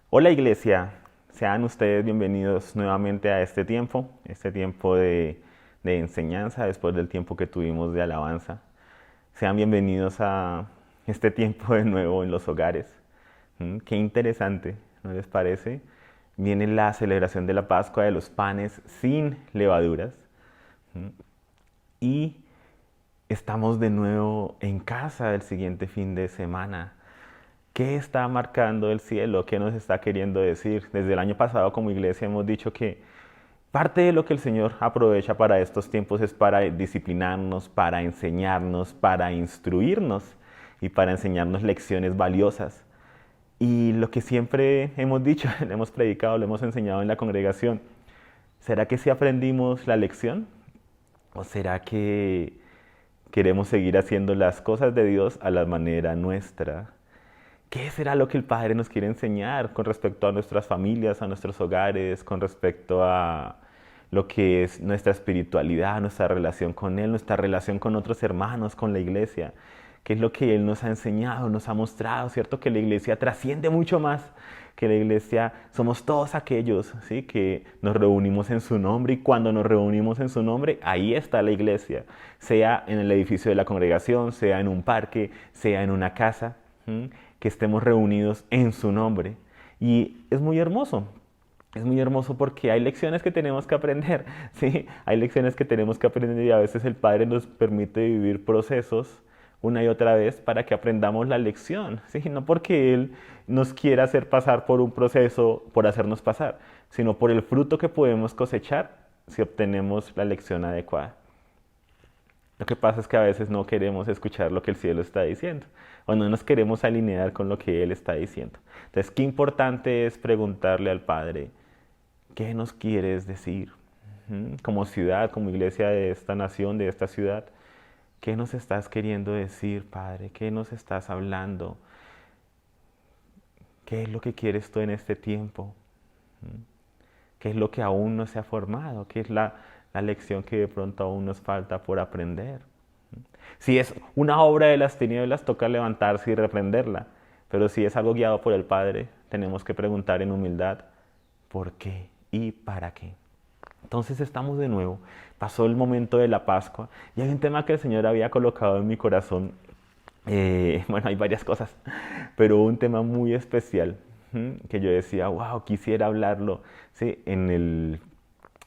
Hola Iglesia, sean ustedes bienvenidos nuevamente a este tiempo de enseñanza después del tiempo que tuvimos de alabanza. Sean bienvenidos a este tiempo de nuevo en los hogares. Qué interesante, ¿no les parece? Viene la celebración de la Pascua de los panes sin levaduras y estamos de nuevo en casa el siguiente fin de semana. ¿Qué está marcando el cielo? ¿Qué nos está queriendo decir? Desde el año pasado como iglesia hemos dicho que parte de lo que el Señor aprovecha para estos tiempos es para disciplinarnos, para enseñarnos, para instruirnos y para enseñarnos lecciones valiosas. Y lo que siempre hemos dicho, lo hemos predicado, lo hemos enseñado en la congregación, ¿será que sí aprendimos la lección? ¿O será que queremos seguir haciendo las cosas de Dios a la manera nuestra? ¿Qué será lo que el Padre nos quiere enseñar con respecto a nuestras familias, a nuestros hogares, con respecto a lo que es nuestra espiritualidad, nuestra relación con Él, nuestra relación con otros hermanos, con la iglesia? ¿Qué es lo que Él nos ha enseñado, nos ha mostrado? ¿Cierto? Que la iglesia trasciende mucho más, que la iglesia somos todos aquellos, ¿sí? Que nos reunimos en su nombre, y cuando nos reunimos en su nombre, ahí está la iglesia, sea en el edificio de la congregación, sea en un parque, sea en una casa. Que estemos reunidos en su nombre. Y es muy hermoso porque hay lecciones que tenemos que aprender, ¿sí? Hay lecciones que tenemos que aprender y a veces el Padre nos permite vivir procesos una y otra vez para que aprendamos la lección, ¿sí? No porque Él nos quiera hacer pasar por un proceso por hacernos pasar, sino por el fruto que podemos cosechar si obtenemos la lección adecuada. Lo que pasa es que a veces no queremos escuchar lo que el cielo está diciendo o no nos queremos alinear con lo que Él está diciendo. Entonces, qué importante es preguntarle al Padre, ¿qué nos quieres decir? Como ciudad, como iglesia de esta nación, de esta ciudad, ¿qué nos estás queriendo decir, Padre? ¿Qué nos estás hablando? ¿Qué es lo que quieres tú en este tiempo? ¿Qué es lo que aún no se ha formado? ¿Qué es la lección que de pronto aún nos falta por aprender? Si es una obra de las tinieblas, toca levantarse y reprenderla. Pero si es algo guiado por el Padre, tenemos que preguntar en humildad, ¿por qué y para qué? Entonces estamos de nuevo. Pasó el momento de la Pascua y hay un tema que el Señor había colocado en mi corazón. Bueno, hay varias cosas, pero un tema muy especial que yo decía, wow, quisiera hablarlo, ¿sí? En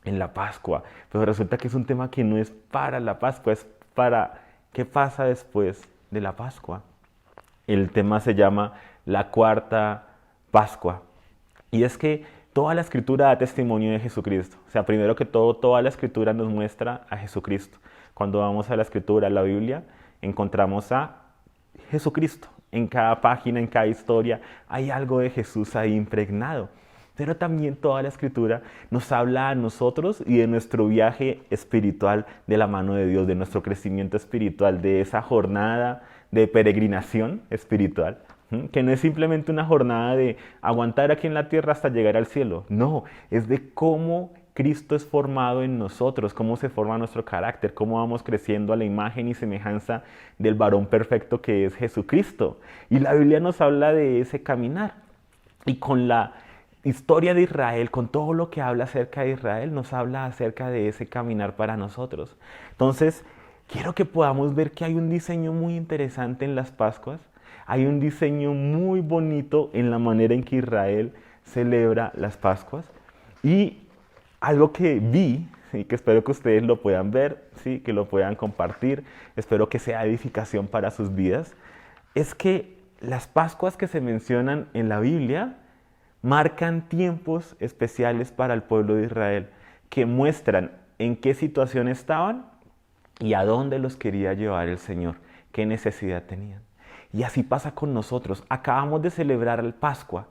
la Pascua. Pero resulta que es un tema que no es para la Pascua, es para qué pasa después de la Pascua. El tema se llama la cuarta Pascua. Y es que toda la escritura da testimonio de Jesucristo. O sea, primero que todo, toda la escritura nos muestra a Jesucristo. Cuando vamos a la escritura, a la Biblia, encontramos a Jesucristo. En cada página, en cada historia, hay algo de Jesús ahí impregnado. Pero también toda la escritura nos habla a nosotros y de nuestro viaje espiritual de la mano de Dios, de nuestro crecimiento espiritual, de esa jornada de peregrinación espiritual, que no es simplemente una jornada de aguantar aquí en la tierra hasta llegar al cielo. No, es de cómo Cristo es formado en nosotros, cómo se forma nuestro carácter, cómo vamos creciendo a la imagen y semejanza del varón perfecto que es Jesucristo. Y la Biblia nos habla de ese caminar. Y con la historia de Israel, con todo lo que habla acerca de Israel, nos habla acerca de ese caminar para nosotros. Entonces, quiero que podamos ver que hay un diseño muy interesante en las Pascuas. Hay un diseño muy bonito en la manera en que Israel celebra las Pascuas. Y algo que vi, y que espero que ustedes lo puedan ver, ¿sí? Que lo puedan compartir, espero que sea edificación para sus vidas, es que las Pascuas que se mencionan en la Biblia marcan tiempos especiales para el pueblo de Israel, que muestran en qué situación estaban y a dónde los quería llevar el Señor, qué necesidad tenían. Y así pasa con nosotros. Acabamos de celebrar el Pascua,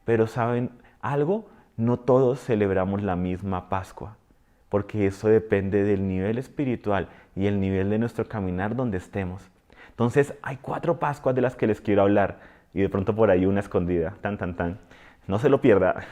pero ¿saben algo? No todos celebramos la misma Pascua, porque eso depende del nivel espiritual y el nivel de nuestro caminar donde estemos. Entonces hay 4 Pascuas de las que les quiero hablar y de pronto por ahí una escondida, tan, tan, tan. No se lo pierda.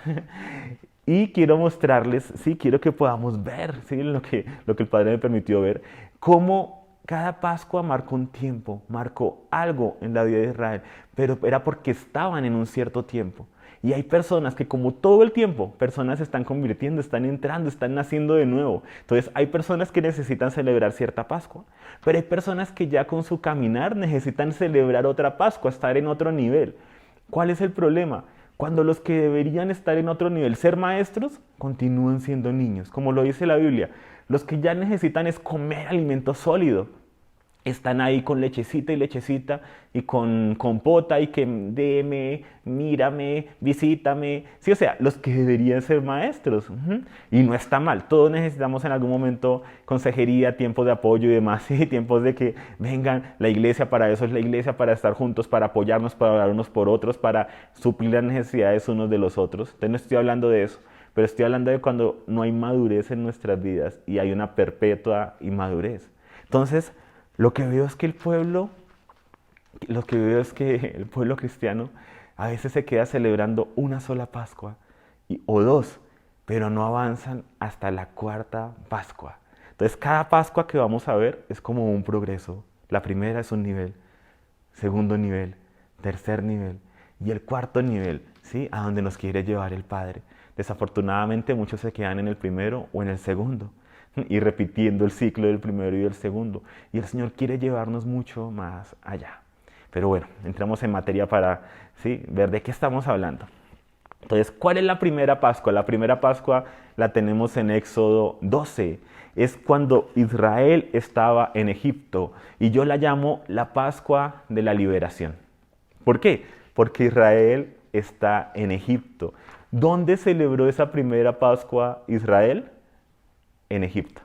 Y quiero mostrarles, sí, quiero que podamos ver, sí, lo que el Padre me permitió ver, cómo Cada Pascua marcó un tiempo, marcó algo en la vida de Israel, pero era porque estaban en un cierto tiempo. Y hay personas que como todo el tiempo, personas se están convirtiendo, están entrando, están naciendo de nuevo. Entonces hay personas que necesitan celebrar cierta Pascua, pero hay personas que ya con su caminar necesitan celebrar otra Pascua, estar en otro nivel. ¿Cuál es el problema? Cuando los que deberían estar en otro nivel, ser maestros, continúan siendo niños. Como lo dice la Biblia, los que ya necesitan es comer alimento sólido. Están ahí con lechecita y con compota y que déme, mírame, visítame. Sí, o sea, los que deberían ser maestros. Y no está mal. Todos necesitamos en algún momento consejería, tiempos de apoyo y demás. ¿Sí? Tiempos de que vengan, la iglesia para eso es la iglesia, para estar juntos, para apoyarnos, para orar unos por otros, para suplir las necesidades unos de los otros. Entonces no estoy hablando de eso. Pero estoy hablando de cuando no hay madurez en nuestras vidas y hay una perpetua inmadurez. Entonces, lo que veo es que el pueblo cristiano a veces se queda celebrando una sola Pascua o dos, pero no avanzan hasta la cuarta Pascua. Entonces, cada Pascua que vamos a ver es como un progreso. La primera es un nivel, segundo nivel, tercer nivel y el cuarto nivel, ¿sí? A donde nos quiere llevar el Padre. Desafortunadamente muchos se quedan en el primero o en el segundo y repitiendo el ciclo del primero y del segundo. Y el Señor quiere llevarnos mucho más allá. Pero bueno, entramos en materia para ¿sí? ver de qué estamos hablando. Entonces, ¿cuál es la primera Pascua? La primera Pascua la tenemos en Éxodo 12. Es cuando Israel estaba en Egipto y yo la llamo la Pascua de la liberación. ¿Por qué? Porque Israel está en Egipto. ¿Dónde celebró esa primera Pascua Israel? En Egipto.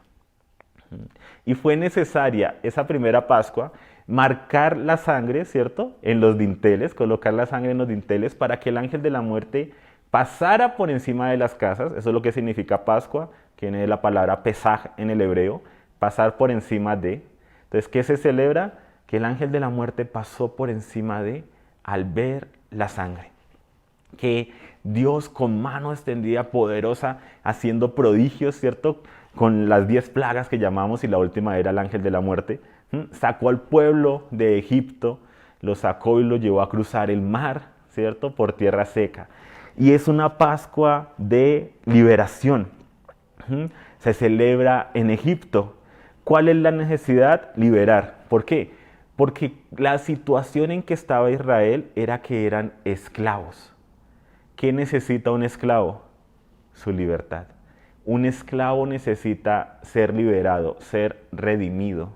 Y fue necesaria esa primera Pascua marcar la sangre, ¿cierto? En los dinteles, colocar la sangre en los dinteles para que el ángel de la muerte pasara por encima de las casas. Eso es lo que significa Pascua, que viene de la palabra Pesaj en el hebreo, pasar por encima de. Entonces, ¿qué se celebra? Que el ángel de la muerte pasó por encima de al ver la sangre. Que Dios con mano extendida poderosa haciendo prodigios, ¿cierto? Con las 10 plagas que llamamos y la última era el ángel de la muerte, sacó al pueblo de Egipto, lo sacó y lo llevó a cruzar el mar, ¿cierto? Por tierra seca. Y es una Pascua de liberación. Se celebra en Egipto. ¿Cuál es la necesidad? Liberar. ¿Por qué? Porque la situación en que estaba Israel era que eran esclavos. ¿Qué necesita un esclavo? Su libertad. Un esclavo necesita ser liberado, ser redimido.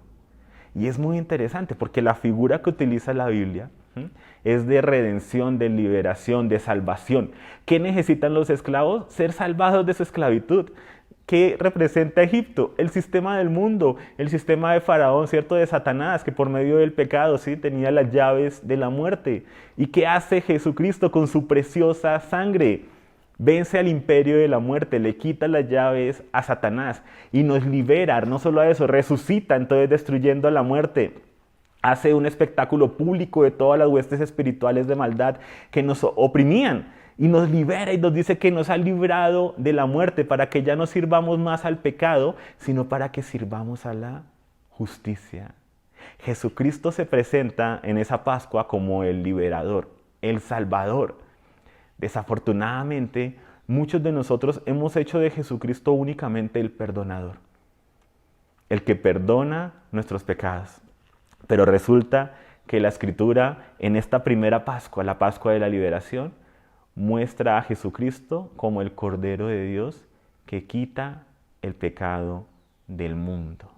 Y es muy interesante porque la figura que utiliza la Biblia es de redención, de liberación, de salvación. ¿Qué necesitan los esclavos? Ser salvados de su esclavitud. ¿Qué representa Egipto? El sistema del mundo, el sistema de Faraón, ¿cierto? De Satanás, que por medio del pecado, ¿sí? Tenía las llaves de la muerte. ¿Y qué hace Jesucristo con su preciosa sangre? Vence al imperio de la muerte, le quita las llaves a Satanás y nos libera, no solo a eso, resucita, entonces destruyendo a la muerte. Hace un espectáculo público de todas las huestes espirituales de maldad que nos oprimían y nos libera y nos dice que nos ha librado de la muerte para que ya no sirvamos más al pecado, sino para que sirvamos a la justicia. Jesucristo se presenta en esa Pascua como el liberador, el salvador. Desafortunadamente, muchos de nosotros hemos hecho de Jesucristo únicamente el perdonador, el que perdona nuestros pecados. Pero resulta que la Escritura en esta primera Pascua, la Pascua de la liberación, muestra a Jesucristo como el Cordero de Dios que quita el pecado del mundo.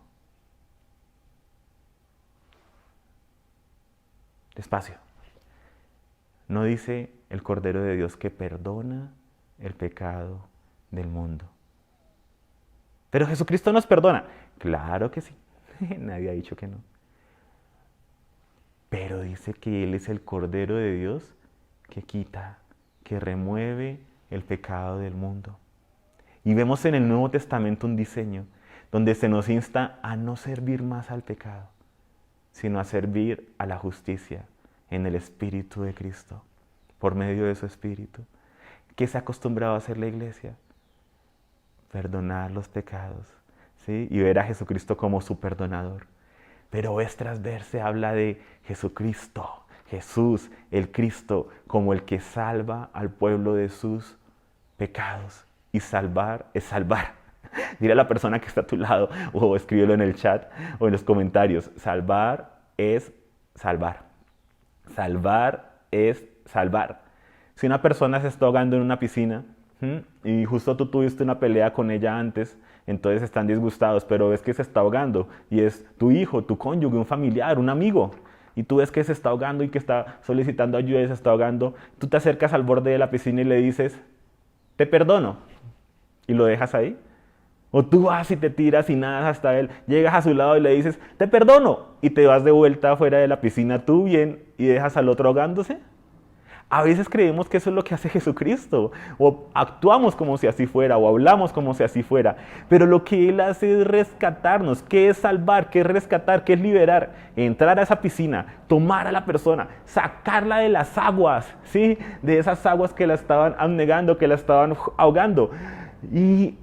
Despacio. No dice el Cordero de Dios que perdona el pecado del mundo. Pero Jesucristo nos perdona. Claro que sí. Nadie ha dicho que no. Pero dice que Él es el Cordero de Dios que quita, que remueve el pecado del mundo. Y vemos en el Nuevo Testamento un diseño donde se nos insta a no servir más al pecado, sino a servir a la justicia en el Espíritu de Cristo, por medio de su Espíritu. ¿Qué se ha acostumbrado a hacer la iglesia? Perdonar los pecados, ¿sí? Y ver a Jesucristo como su perdonador. Pero vez tras vez se habla de Jesucristo, Jesús, el Cristo, como el que salva al pueblo de sus pecados. Y salvar es salvar. Dile a la persona que está a tu lado o escríbelo en el chat o en los comentarios. Salvar es salvar. Salvar es salvar. Si una persona se está ahogando en una piscina y justo tú tuviste una pelea con ella antes, entonces están disgustados, pero ves que se está ahogando y es tu hijo, tu cónyuge, un familiar, un amigo, y tú ves que se está ahogando y que está solicitando ayuda y se está ahogando, tú te acercas al borde de la piscina y le dices, te perdono, y lo dejas ahí. O tú vas y te tiras y nadas hasta él, llegas a su lado y le dices, te perdono, y te vas de vuelta afuera de la piscina tú bien y dejas al otro ahogándose. A veces creemos que eso es lo que hace Jesucristo, o actuamos como si así fuera, o hablamos como si así fuera, pero lo que Él hace es rescatarnos. ¿Qué es salvar? ¿Qué es rescatar? ¿Qué es liberar? Entrar a esa piscina, tomar a la persona, sacarla de las aguas, ¿sí? De esas aguas que la estaban anegando, que la estaban ahogando, y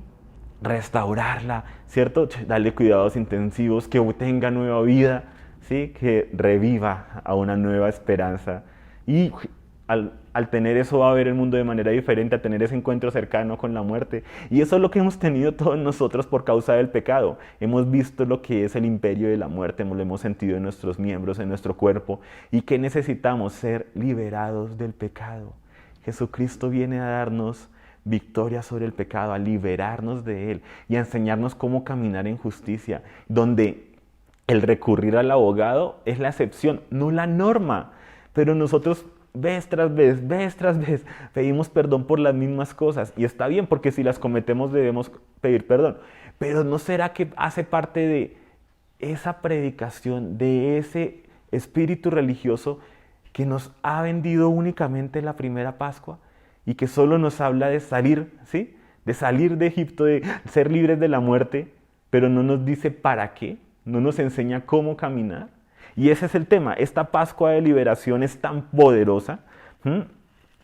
restaurarla, ¿cierto? Darle cuidados intensivos, que tenga nueva vida, ¿sí? Que reviva a una nueva esperanza. Y al tener eso va a ver el mundo de manera diferente, a tener ese encuentro cercano con la muerte. Y eso es lo que hemos tenido todos nosotros por causa del pecado. Hemos visto lo que es el imperio de la muerte, lo hemos sentido en nuestros miembros, en nuestro cuerpo. Y que necesitamos ser liberados del pecado. Jesucristo viene a darnos victoria sobre el pecado, a liberarnos de él y a enseñarnos cómo caminar en justicia, donde el recurrir al abogado es la excepción, no la norma. Pero nosotros vez tras vez pedimos perdón por las mismas cosas. Y está bien, porque si las cometemos debemos pedir perdón. Pero ¿no será que hace parte de esa predicación, de ese espíritu religioso que nos ha vendido únicamente la primera Pascua? Y que solo nos habla de salir, ¿sí? De salir de Egipto, de ser libres de la muerte, pero no nos dice para qué, no nos enseña cómo caminar. Y ese es el tema. Esta Pascua de liberación es tan poderosa.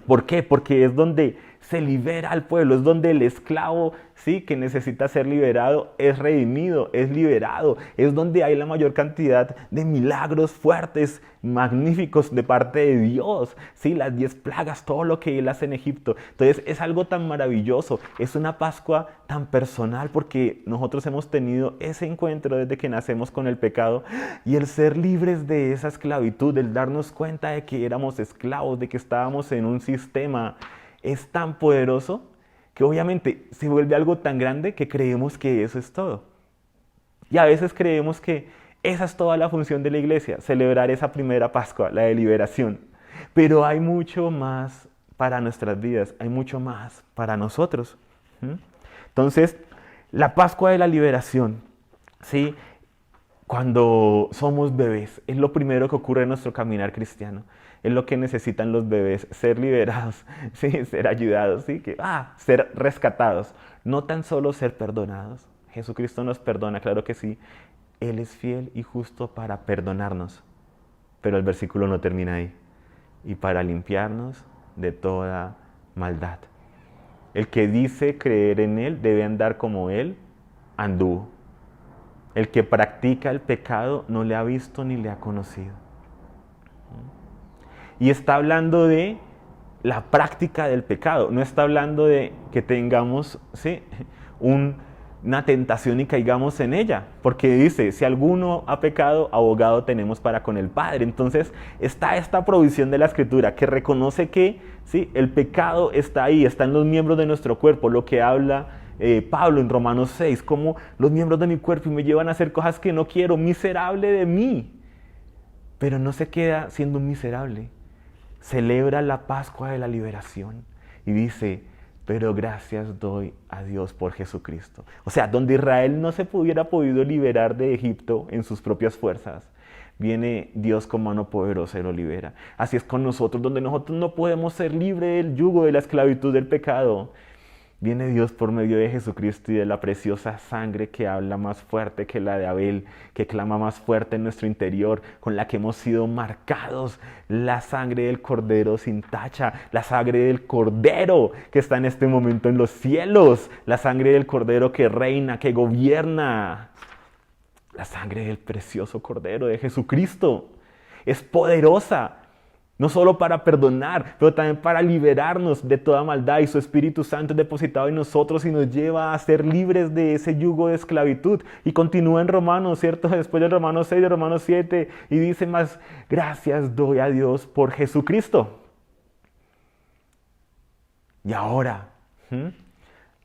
¿Por qué? Porque es donde se libera al pueblo, es donde el esclavo, sí, que necesita ser liberado, es redimido, es liberado. Es donde hay la mayor cantidad de milagros fuertes, magníficos de parte de Dios. Sí, las 10 plagas, todo lo que Él hace en Egipto. Entonces es algo tan maravilloso. Es una Pascua tan personal porque nosotros hemos tenido ese encuentro desde que nacemos con el pecado y el ser libres de esa esclavitud, el darnos cuenta de que éramos esclavos, de que estábamos en un sistema, es tan poderoso que obviamente se vuelve algo tan grande que creemos que eso es todo. Y a veces creemos que esa es toda la función de la iglesia, celebrar esa primera Pascua, la de liberación. Pero hay mucho más para nuestras vidas, hay mucho más para nosotros. Entonces, la Pascua de la liberación, ¿sí? Cuando somos bebés, es lo primero que ocurre en nuestro caminar cristiano. Es lo que necesitan los bebés, ser liberados, ¿sí? Ser ayudados, ¿sí? Ser rescatados. No tan solo ser perdonados. Jesucristo nos perdona, claro que sí. Él es fiel y justo para perdonarnos. Pero el versículo no termina ahí. Y para limpiarnos de toda maldad. El que dice creer en Él debe andar como Él anduvo. El que practica el pecado no le ha visto ni le ha conocido. Y está hablando de la práctica del pecado. No está hablando de que tengamos, ¿sí?, una tentación y caigamos en ella. Porque dice, si alguno ha pecado, abogado tenemos para con el Padre. Entonces está esta provisión de la Escritura que reconoce que, ¿sí?, el pecado está ahí, está en los miembros de nuestro cuerpo. Lo que habla Pablo en Romanos 6, como los miembros de mi cuerpo me llevan a hacer cosas que no quiero, miserable de mí. Pero no se queda siendo un miserable. Celebra la Pascua de la liberación y dice, pero gracias doy a Dios por Jesucristo. O sea, donde Israel no se hubiera podido liberar de Egipto en sus propias fuerzas, viene Dios con mano poderosa y lo libera. Así es con nosotros, donde nosotros no podemos ser libres del yugo de la esclavitud del pecado. Viene Dios por medio de Jesucristo y de la preciosa sangre que habla más fuerte que la de Abel, que clama más fuerte en nuestro interior, con la que hemos sido marcados. La sangre del Cordero sin tacha, la sangre del Cordero que está en este momento en los cielos, la sangre del Cordero que reina, que gobierna. La sangre del precioso Cordero de Jesucristo es poderosa, no solo para perdonar, pero también para liberarnos de toda maldad, y su Espíritu Santo es depositado en nosotros y nos lleva a ser libres de ese yugo de esclavitud. Y continúa en Romanos, ¿cierto? Después de Romanos 6, de Romanos 7, y dice más: gracias doy a Dios por Jesucristo. Y ahora,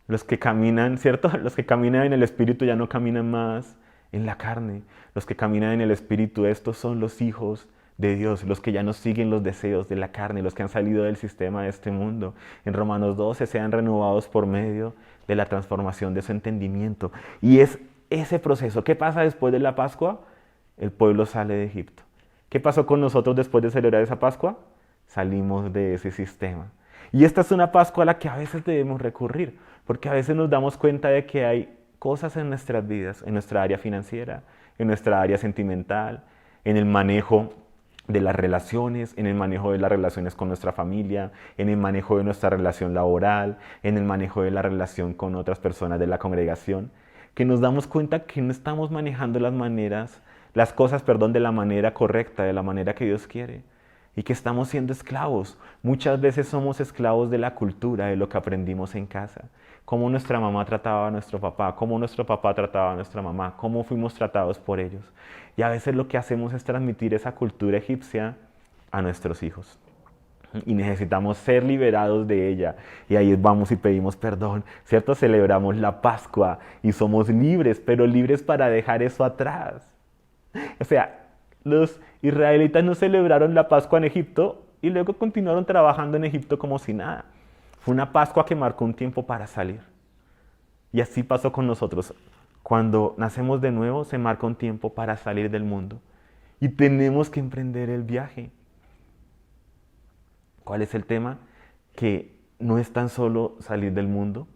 los que caminan, ¿cierto? Los que caminan en el Espíritu ya no caminan más en la carne. Los que caminan en el Espíritu, estos son los hijos de Dios, los que ya no siguen los deseos de la carne, los que han salido del sistema de este mundo. En Romanos 12, sean renovados por medio de la transformación de su entendimiento. Y es ese proceso. ¿Qué pasa después de la Pascua? El pueblo sale de Egipto. ¿Qué pasó con nosotros después de celebrar esa Pascua? Salimos de ese sistema. Y esta es una Pascua a la que a veces debemos recurrir, porque a veces nos damos cuenta de que hay cosas en nuestras vidas, en nuestra área financiera, en nuestra área sentimental, en el manejo de las relaciones, en el manejo de las relaciones con nuestra familia, en el manejo de nuestra relación laboral, en el manejo de la relación con otras personas de la congregación, que nos damos cuenta que no estamos manejando las cosas de la manera correcta, de la manera que Dios quiere, y que estamos siendo esclavos. Muchas veces somos esclavos de la cultura, de lo que aprendimos en casa. Cómo nuestra mamá trataba a nuestro papá, cómo nuestro papá trataba a nuestra mamá, cómo fuimos tratados por ellos. Y a veces lo que hacemos es transmitir esa cultura egipcia a nuestros hijos. Y necesitamos ser liberados de ella. Y ahí vamos y pedimos perdón, ¿cierto? Celebramos la Pascua y somos libres, pero libres para dejar eso atrás. O sea, los israelitas no celebraron la Pascua en Egipto y luego continuaron trabajando en Egipto como si nada. Fue una Pascua que marcó un tiempo para salir. Y así pasó con nosotros. Cuando nacemos de nuevo, se marca un tiempo para salir del mundo. Y tenemos que emprender el viaje. ¿Cuál es el tema? Que no es tan solo salir del mundo,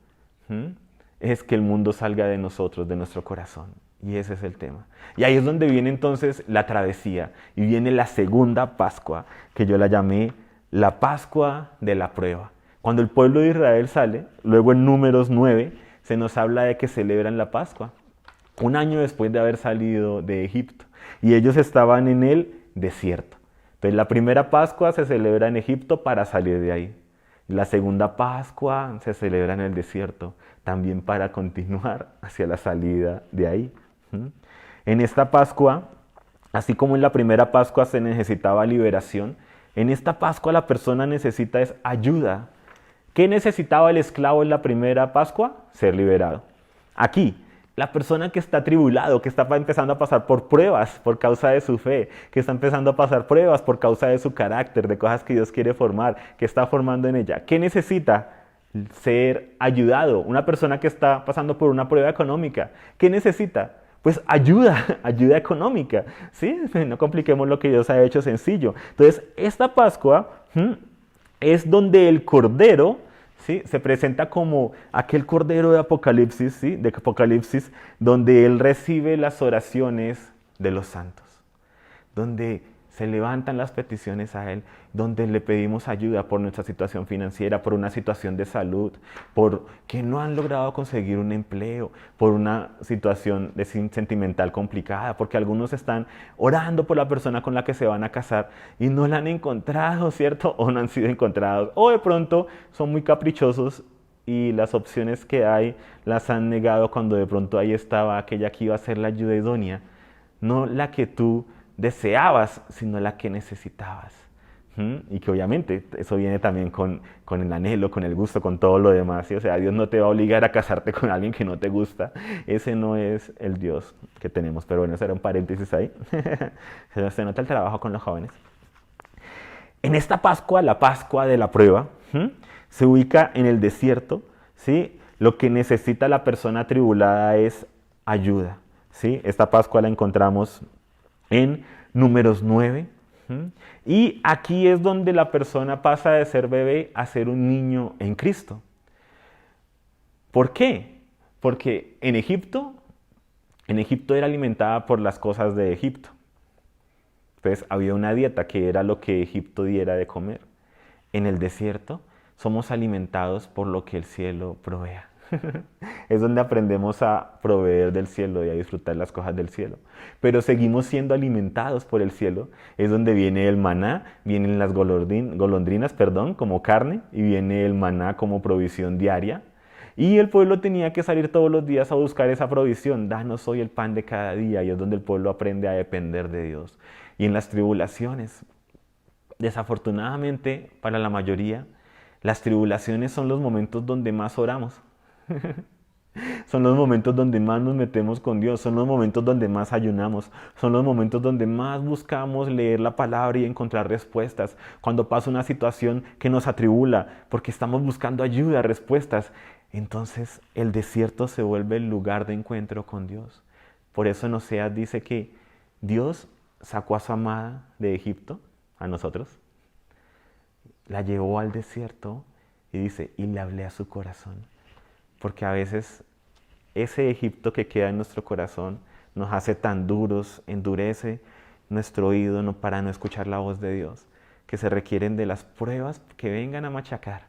es que el mundo salga de nosotros, de nuestro corazón. Y ese es el tema. Y ahí es donde viene entonces la travesía. Y viene la segunda Pascua, que yo la llamé la Pascua de la prueba. Cuando el pueblo de Israel sale, luego en Números 9, se nos habla de que celebran la Pascua, un año después de haber salido de Egipto. Y ellos estaban en el desierto. Entonces la primera Pascua se celebra en Egipto para salir de ahí. La segunda Pascua se celebra en el desierto, también para continuar hacia la salida de ahí. En esta Pascua, así como en la primera Pascua se necesitaba liberación, en esta Pascua la persona necesita es ayuda. ¿Qué necesitaba el esclavo en la primera Pascua? Ser liberado. Aquí, la persona que está atribulado, que está empezando a pasar por pruebas por causa de su fe, que está empezando a pasar pruebas por causa de su carácter, de cosas que Dios quiere formar, que está formando en ella. ¿Qué necesita? Ser ayudado. Una persona que está pasando por una prueba económica, ¿qué necesita? Pues ayuda económica, ¿sí? No compliquemos lo que Dios ha hecho sencillo. Entonces, esta Pascua es donde el Cordero, ¿sí?, se presenta como aquel Cordero de Apocalipsis, ¿sí?, de Apocalipsis, donde Él recibe las oraciones de los santos, donde se levantan las peticiones a Él, donde le pedimos ayuda por nuestra situación financiera, por una situación de salud, por que no han logrado conseguir un empleo, por una situación sentimental complicada, porque algunos están orando por la persona con la que se van a casar y no la han encontrado, ¿cierto? O no han sido encontrados, o de pronto son muy caprichosos y las opciones que hay las han negado cuando de pronto ahí estaba aquella que iba a ser la ayuda idónea, no la que tú deseabas, sino la que necesitabas. Y que obviamente eso viene también con el anhelo, con el gusto, con todo lo demás, ¿sí? O sea, Dios no te va a obligar a casarte con alguien que no te gusta. Ese no es el Dios que tenemos. Pero bueno, ese era un paréntesis ahí. Se nota el trabajo con los jóvenes. En esta Pascua, la Pascua de la prueba, se ubica en el desierto, ¿sí? Lo que necesita la persona atribulada es ayuda, ¿sí? Esta Pascua la encontramos en Números 9. Y aquí es donde la persona pasa de ser bebé a ser un niño en Cristo. ¿Por qué? Porque en Egipto era alimentada por las cosas de Egipto. Entonces había una dieta que era lo que Egipto diera de comer. En el desierto somos alimentados por lo que el cielo provea. Es donde aprendemos a proveer del cielo y a disfrutar las cosas del cielo. Pero seguimos siendo alimentados por el cielo. Es donde viene el maná, vienen las golondrinas, perdón, como carne, y viene el maná como provisión diaria. Y el pueblo tenía que salir todos los días a buscar esa provisión. Danos hoy el pan de cada día. Y es donde el pueblo aprende a depender de Dios. Y en las tribulaciones, desafortunadamente para la mayoría, las tribulaciones son los momentos donde más oramos. Son los momentos donde más nos metemos con Dios, son los momentos donde más ayunamos, son los momentos donde más buscamos leer la palabra y encontrar respuestas. Cuando pasa una situación que nos atribula, porque estamos buscando ayuda, respuestas, entonces el desierto se vuelve el lugar de encuentro con Dios. Por eso en Oseas dice que Dios sacó a su amada de Egipto, a nosotros, la llevó al desierto y dice, y le hablé a su corazón. Porque a veces ese Egipto que queda en nuestro corazón nos hace tan duros, endurece nuestro oído para no escuchar la voz de Dios, que se requieren de las pruebas que vengan a machacar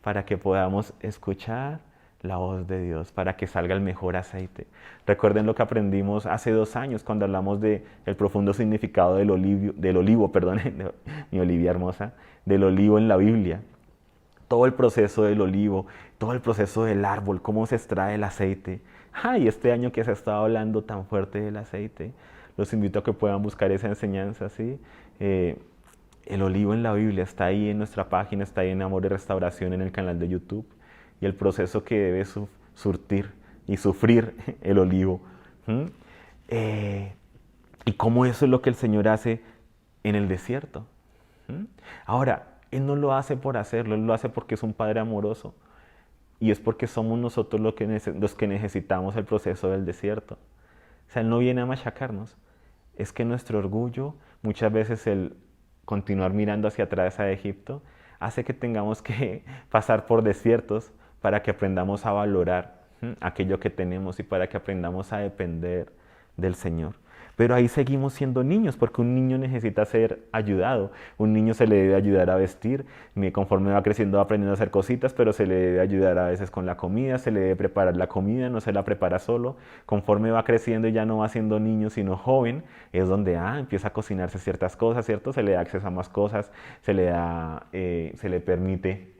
para que podamos escuchar la voz de Dios, para que salga el mejor aceite. Recuerden lo que aprendimos hace 2 años cuando hablamos del profundo significado del olivo, perdón, mi olivia hermosa, del olivo en la Biblia. Todo el proceso del olivo, todo el proceso del árbol, cómo se extrae el aceite. Y este año que se ha estado hablando tan fuerte del aceite, los invito a que puedan buscar esa enseñanza, ¿sí? El olivo en la Biblia está ahí en nuestra página, está ahí en Amor y Restauración en el canal de YouTube. Y el proceso que debe surtir y sufrir el olivo. Y cómo eso es lo que el Señor hace en el desierto. Ahora, Él no lo hace por hacerlo, Él lo hace porque es un Padre amoroso. Y es porque somos nosotros los que necesitamos el proceso del desierto. O sea, Él no viene a machacarnos. Es que nuestro orgullo, muchas veces el continuar mirando hacia atrás a Egipto, hace que tengamos que pasar por desiertos para que aprendamos a valorar aquello que tenemos y para que aprendamos a depender del Señor. Pero ahí seguimos siendo niños, porque un niño necesita ser ayudado. Un niño se le debe ayudar a vestir, conforme va creciendo va aprendiendo a hacer cositas, pero se le debe ayudar a veces con la comida, se le debe preparar la comida, no se la prepara solo. Conforme va creciendo y ya no va siendo niño, sino joven, es donde empieza a cocinarse ciertas cosas, ¿cierto? Se le da acceso a más cosas, se le permite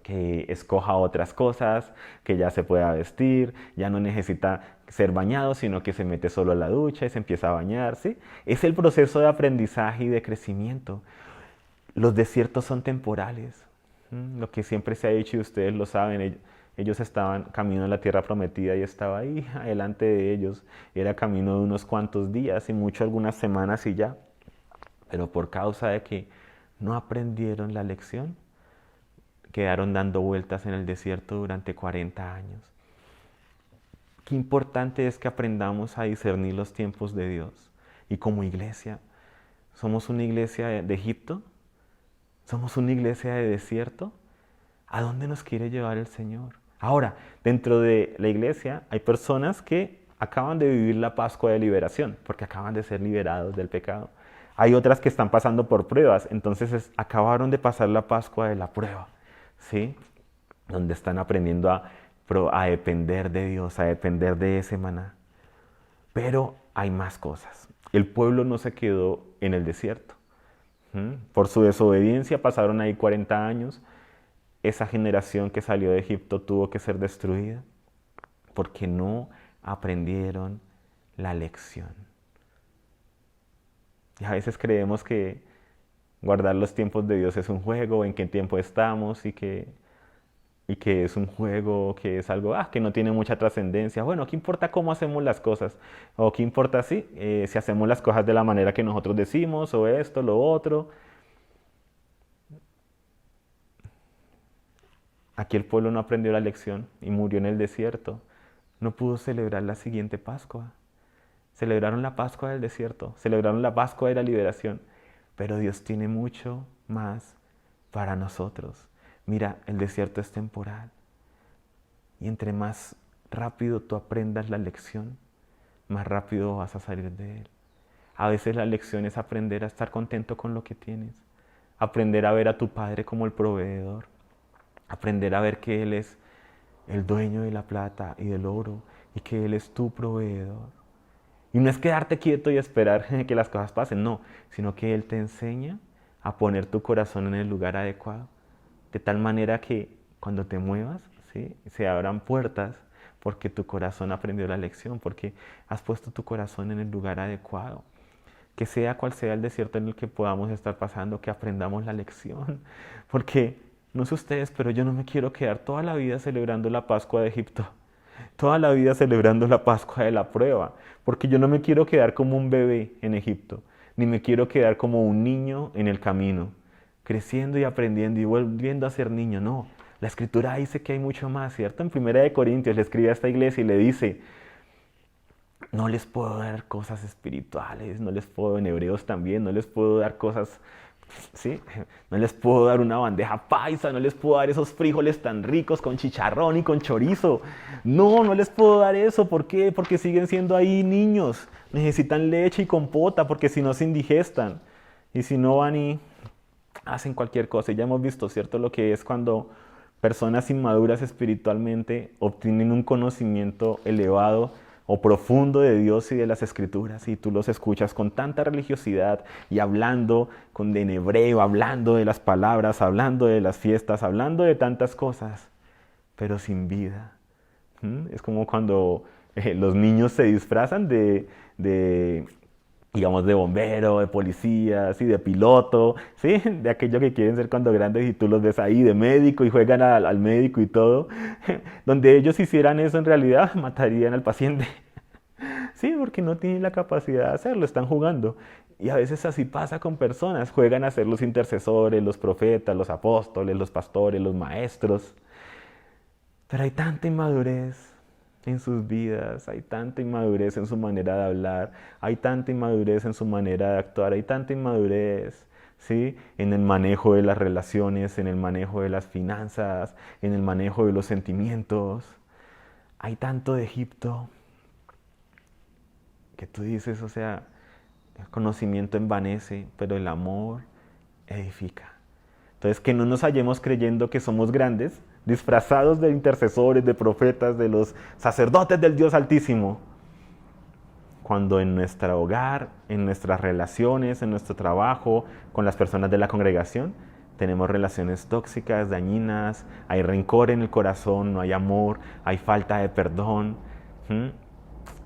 que escoja otras cosas, que ya se pueda vestir, ya no necesita ser bañado, sino que se mete solo a la ducha y se empieza a bañar, ¿sí? Es el proceso de aprendizaje y de crecimiento. Los desiertos son temporales. Lo que siempre se ha dicho y ustedes lo saben, ellos estaban camino a la tierra prometida y estaba ahí adelante de ellos. Era camino de unos cuantos días y mucho algunas semanas y ya. Pero por causa de que no aprendieron la lección, quedaron dando vueltas en el desierto durante 40 años. Qué importante es que aprendamos a discernir los tiempos de Dios. Y como iglesia, ¿somos una iglesia de Egipto? ¿Somos una iglesia de desierto? ¿A dónde nos quiere llevar el Señor? Ahora, dentro de la iglesia hay personas que acaban de vivir la Pascua de liberación, porque acaban de ser liberados del pecado. Hay otras que están pasando por pruebas, entonces acabaron de pasar la Pascua de la prueba, ¿sí? Donde están aprendiendo a depender de Dios, a depender de ese maná. Pero hay más cosas. El pueblo no se quedó en el desierto. Por su desobediencia pasaron ahí 40 años. Esa generación que salió de Egipto tuvo que ser destruida porque no aprendieron la lección. Y a veces creemos que guardar los tiempos de Dios es un juego, en qué tiempo estamos y que es un juego, que es algo que no tiene mucha trascendencia. Bueno, ¿qué importa cómo hacemos las cosas? ¿O qué importa si hacemos las cosas de la manera que nosotros decimos, o esto, lo otro? Aquí el pueblo no aprendió la lección y murió en el desierto. No pudo celebrar la siguiente Pascua. Celebraron la Pascua del desierto, celebraron la Pascua de la liberación, pero Dios tiene mucho más para nosotros. Mira, el desierto es temporal y entre más rápido tú aprendas la lección, más rápido vas a salir de él. A veces la lección es aprender a estar contento con lo que tienes, aprender a ver a tu Padre como el proveedor, aprender a ver que Él es el dueño de la plata y del oro, y que Él es tu proveedor. Y no es quedarte quieto y esperar que las cosas pasen, no, sino que Él te enseña a poner tu corazón en el lugar adecuado, de tal manera que cuando te muevas, ¿sí?, se abran puertas porque tu corazón aprendió la lección, porque has puesto tu corazón en el lugar adecuado. Que sea cual sea el desierto en el que podamos estar pasando, que aprendamos la lección. Porque, no sé ustedes, pero yo no me quiero quedar toda la vida celebrando la Pascua de Egipto, toda la vida celebrando la Pascua de la prueba, porque yo no me quiero quedar como un bebé en Egipto, ni me quiero quedar como un niño en el camino, creciendo y aprendiendo y volviendo a ser niño. No, la Escritura dice que hay mucho más, ¿cierto? En 1 Corintios le escribe a esta iglesia y le dice: no les puedo dar cosas espirituales, no les puedo, en Hebreos también, no les puedo dar cosas, ¿sí? No les puedo dar una bandeja paisa, no les puedo dar esos frijoles tan ricos con chicharrón y con chorizo. No, no les puedo dar eso. ¿Por qué? Porque siguen siendo ahí niños. Necesitan leche y compota porque si no se indigestan. Y si no van y hacen cualquier cosa. Y ya hemos visto, ¿cierto? Lo que es cuando personas inmaduras espiritualmente obtienen un conocimiento elevado o profundo de Dios y de las Escrituras, y tú los escuchas con tanta religiosidad y hablando en hebreo, hablando de las palabras, hablando de las fiestas, hablando de tantas cosas, pero sin vida. Es como cuando los niños se disfrazan digamos, de bombero, de policía, ¿sí?, de piloto, ¿sí?, de aquello que quieren ser cuando grandes, y tú los ves ahí de médico y juegan al médico y todo. Donde ellos hicieran eso, en realidad matarían al paciente. Sí, porque no tienen la capacidad de hacerlo, están jugando. Y a veces así pasa con personas, juegan a ser los intercesores, los profetas, los apóstoles, los pastores, los maestros. Pero hay tanta inmadurez en sus vidas, hay tanta inmadurez en su manera de hablar, hay tanta inmadurez en su manera de actuar, hay tanta inmadurez, ¿sí?, en el manejo de las relaciones, en el manejo de las finanzas, en el manejo de los sentimientos. Hay tanto de Egipto que tú dices, o sea, el conocimiento envanece, pero el amor edifica. Entonces, que no nos hallemos creyendo que somos grandes, disfrazados de intercesores, de profetas, de los sacerdotes del Dios Altísimo, cuando en nuestro hogar, en nuestras relaciones, en nuestro trabajo, con las personas de la congregación, tenemos relaciones tóxicas, dañinas, hay rencor en el corazón, no hay amor, hay falta de perdón.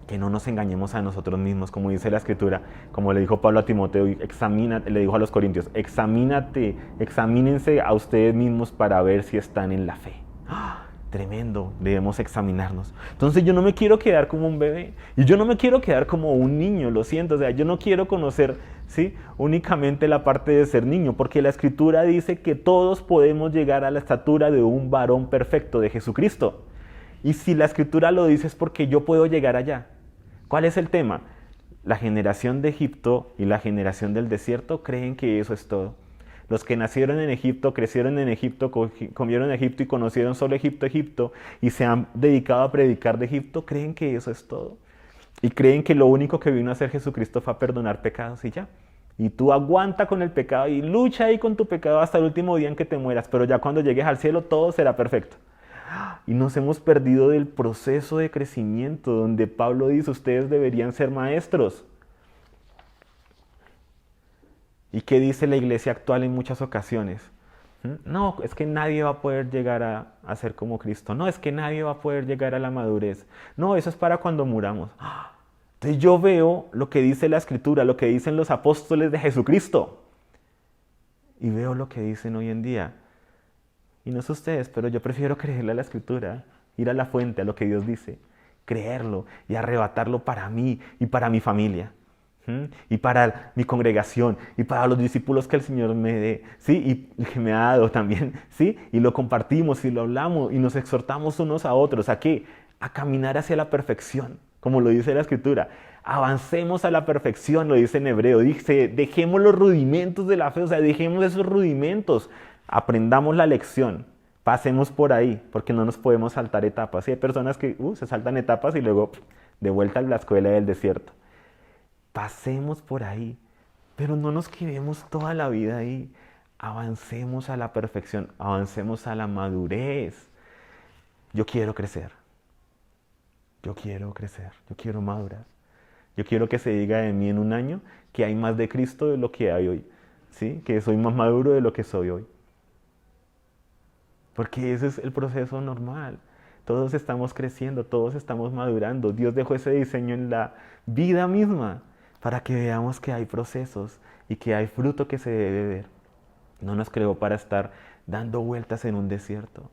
Que no nos engañemos a nosotros mismos, como dice la Escritura, como le dijo Pablo a Timoteo, le dijo a los Corintios: examínense a ustedes mismos para ver si están en la fe. ¡Ah! Tremendo, debemos examinarnos. Entonces yo no me quiero quedar como un bebé, y yo no me quiero quedar como un niño, lo siento, o sea, yo no quiero conocer, ¿sí?, únicamente la parte de ser niño, porque la Escritura dice que todos podemos llegar a la estatura de un varón perfecto, de Jesucristo. Y si la Escritura lo dice es porque yo puedo llegar allá. ¿Cuál es el tema? La generación de Egipto y la generación del desierto creen que eso es todo. Los que nacieron en Egipto, crecieron en Egipto, comieron en Egipto y conocieron solo Egipto, Egipto, y se han dedicado a predicar de Egipto, creen que eso es todo. Y creen que lo único que vino a hacer Jesucristo fue a perdonar pecados y ya. Y tú aguanta con el pecado y lucha ahí con tu pecado hasta el último día en que te mueras, pero ya cuando llegues al cielo todo será perfecto. Y nos hemos perdido del proceso de crecimiento, donde Pablo dice: ustedes deberían ser maestros. ¿Y qué dice la iglesia actual en muchas ocasiones? No, es que nadie va a poder llegar a ser como Cristo. No, es que nadie va a poder llegar a la madurez. No, eso es para cuando muramos. Entonces yo veo lo que dice la Escritura, lo que dicen los apóstoles de Jesucristo, y veo lo que dicen hoy en día. Y no sé ustedes, pero yo prefiero creerle a la Escritura, ir a la fuente, a lo que Dios dice, creerlo y arrebatarlo para mí y para mi familia, y para mi congregación y para los discípulos que el Señor me dé, ¿sí?, y que me ha dado también, ¿sí?, y lo compartimos y lo hablamos y nos exhortamos unos a otros. ¿A qué? A caminar hacia la perfección, como lo dice la Escritura. Avancemos a la perfección, lo dice en hebreo. Dice: dejemos los rudimentos de la fe, o sea, dejemos esos rudimentos. Aprendamos la lección, pasemos por ahí, porque no nos podemos saltar etapas. Y hay personas que se saltan etapas y luego de vuelta a la escuela del desierto. Pasemos por ahí, pero no nos quedemos toda la vida ahí. Avancemos a la perfección, avancemos a la madurez. Yo quiero crecer, yo quiero crecer, yo quiero madurar. Yo quiero que se diga de mí en un año que hay más de Cristo de lo que hay hoy, ¿sí? Que soy más maduro de lo que soy hoy. Porque ese es el proceso normal. Todos estamos creciendo, todos estamos madurando. Dios dejó ese diseño en la vida misma para que veamos que hay procesos y que hay fruto que se debe ver. No nos creó para estar dando vueltas en un desierto.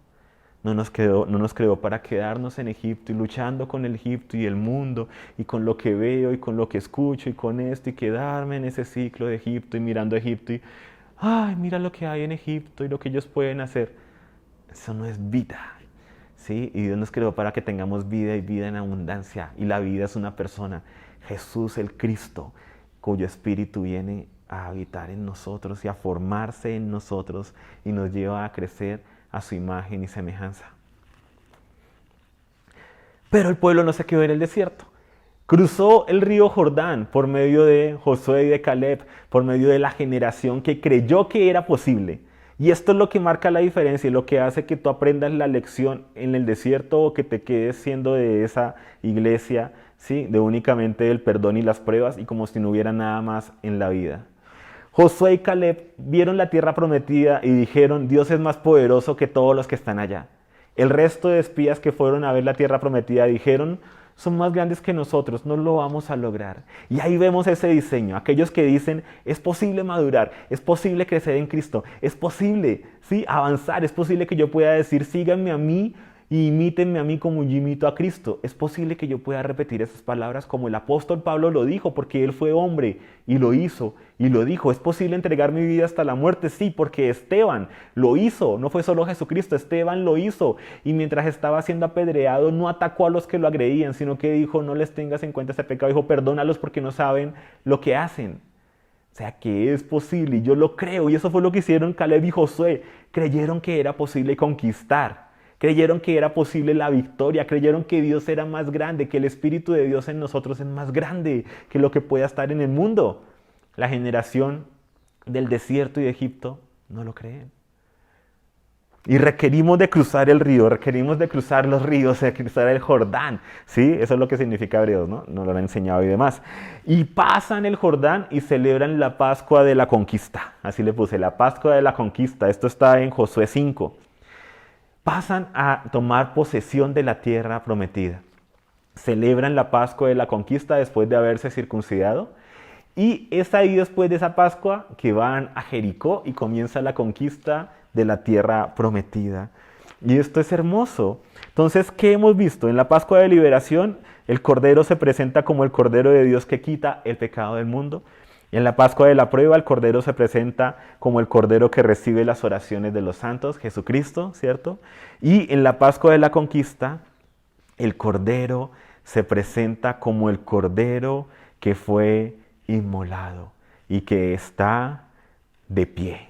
No nos creó para quedarnos en Egipto y luchando con el Egipto y el mundo y con lo que veo y con lo que escucho y con esto y quedarme en ese ciclo de Egipto y mirando a Egipto y, ay, mira lo que hay en Egipto y lo que ellos pueden hacer. Eso no es vida, ¿sí? Y Dios nos creó para que tengamos vida y vida en abundancia. Y la vida es una persona, Jesús el Cristo, cuyo espíritu viene a habitar en nosotros y a formarse en nosotros y nos lleva a crecer a su imagen y semejanza. Pero el pueblo no se quedó en el desierto. Cruzó el río Jordán por medio de Josué y de Caleb, por medio de la generación que creyó que era posible. Y esto es lo que marca la diferencia y lo que hace que tú aprendas la lección en el desierto o que te quedes siendo de esa iglesia, ¿sí? De únicamente el perdón y las pruebas y como si no hubiera nada más en la vida. Josué y Caleb vieron la tierra prometida y dijeron, Dios es más poderoso que todos los que están allá. El resto de espías que fueron a ver la tierra prometida dijeron, son más grandes que nosotros, no lo vamos a lograr. Y ahí vemos ese diseño, aquellos que dicen, es posible madurar, es posible crecer en Cristo, es posible, ¿sí? Avanzar, es posible que yo pueda decir, síganme a mí y imítenme a mí como yo imito a Cristo. Es posible que yo pueda repetir esas palabras como el apóstol Pablo lo dijo, porque él fue hombre y lo hizo y lo dijo. Es posible entregar mi vida hasta la muerte, sí, porque Esteban lo hizo. No fue solo Jesucristo, Esteban lo hizo. Y mientras estaba siendo apedreado, no atacó a los que lo agredían, sino que dijo, no les tengas en cuenta ese pecado. Dijo, perdónalos porque no saben lo que hacen. O sea que es posible y yo lo creo. Y eso fue lo que hicieron Caleb y Josué. Creyeron que era posible conquistar. Creyeron que era posible la victoria, creyeron que Dios era más grande, que el Espíritu de Dios en nosotros es más grande que lo que pueda estar en el mundo. La generación del desierto y de Egipto no lo creen. Y requerimos de cruzar el río, requerimos de cruzar los ríos, de cruzar el Jordán. ¿Sí? Eso es lo que significa hebreos, ¿no? Nos lo han enseñado y demás. Y pasan el Jordán y celebran la Pascua de la Conquista. Así le puse, la Pascua de la Conquista. Esto está en Josué 5. Pasan a tomar posesión de la tierra prometida. Celebran la Pascua de la Conquista después de haberse circuncidado. Y es ahí después de esa Pascua que van a Jericó y comienza la conquista de la tierra prometida. Y esto es hermoso. Entonces, ¿qué hemos visto? En la Pascua de Liberación, el Cordero se presenta como el Cordero de Dios que quita el pecado del mundo. Y en la Pascua de la Prueba, el Cordero se presenta como el Cordero que recibe las oraciones de los santos, Jesucristo, ¿cierto? Y en la Pascua de la Conquista, el Cordero se presenta como el Cordero que fue inmolado y que está de pie.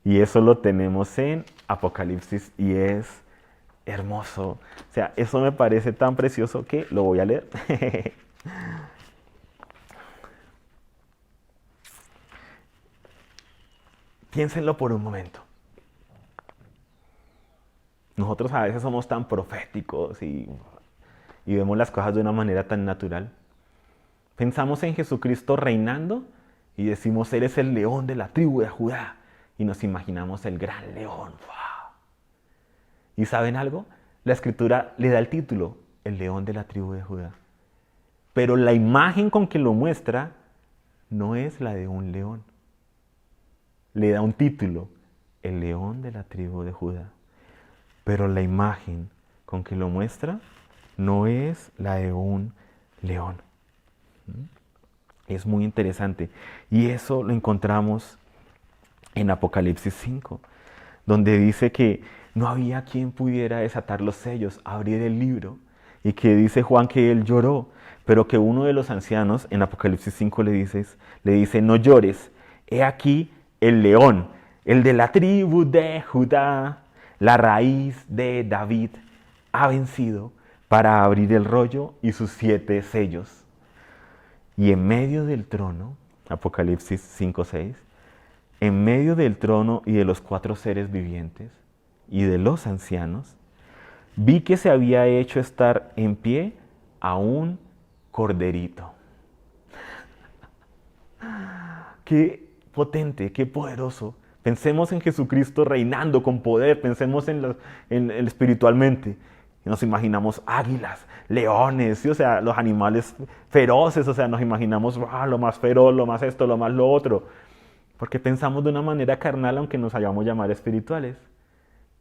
Y eso lo tenemos en Apocalipsis y es hermoso. O sea, eso me parece tan precioso que lo voy a leer. Piénsenlo por un momento. Nosotros a veces somos tan proféticos y vemos las cosas de una manera tan natural. Pensamos en Jesucristo reinando y decimos, Él es el león de la tribu de Judá. Y nos imaginamos el gran león. ¡Wow! ¿Y saben algo? La Escritura le da el título, el león de la tribu de Judá. Pero la imagen con que lo muestra no es la de un león. Le da un título, el león de la tribu de Judá. Pero la imagen con que lo muestra no es la de un león. Es muy interesante. Y eso lo encontramos en Apocalipsis 5, donde dice que no había quien pudiera desatar los sellos, abrir el libro, y que dice Juan que él lloró, pero que uno de los ancianos en Apocalipsis 5 le dice, no llores, he aquí el león, el de la tribu de Judá, la raíz de David, ha vencido para abrir el rollo y sus 7 sellos. Y en medio del trono, Apocalipsis 5:6, en medio del trono y de los 4 seres vivientes y de los ancianos, vi que se había hecho estar en pie a un corderito. Qué potente, qué poderoso. Pensemos en Jesucristo reinando con poder, pensemos en espiritualmente. Nos imaginamos águilas, leones, ¿sí? O sea, los animales feroces, o sea, nos imaginamos lo más feroz, lo más esto, lo más lo otro. Porque pensamos de una manera carnal, aunque nos hayamos llamar espirituales.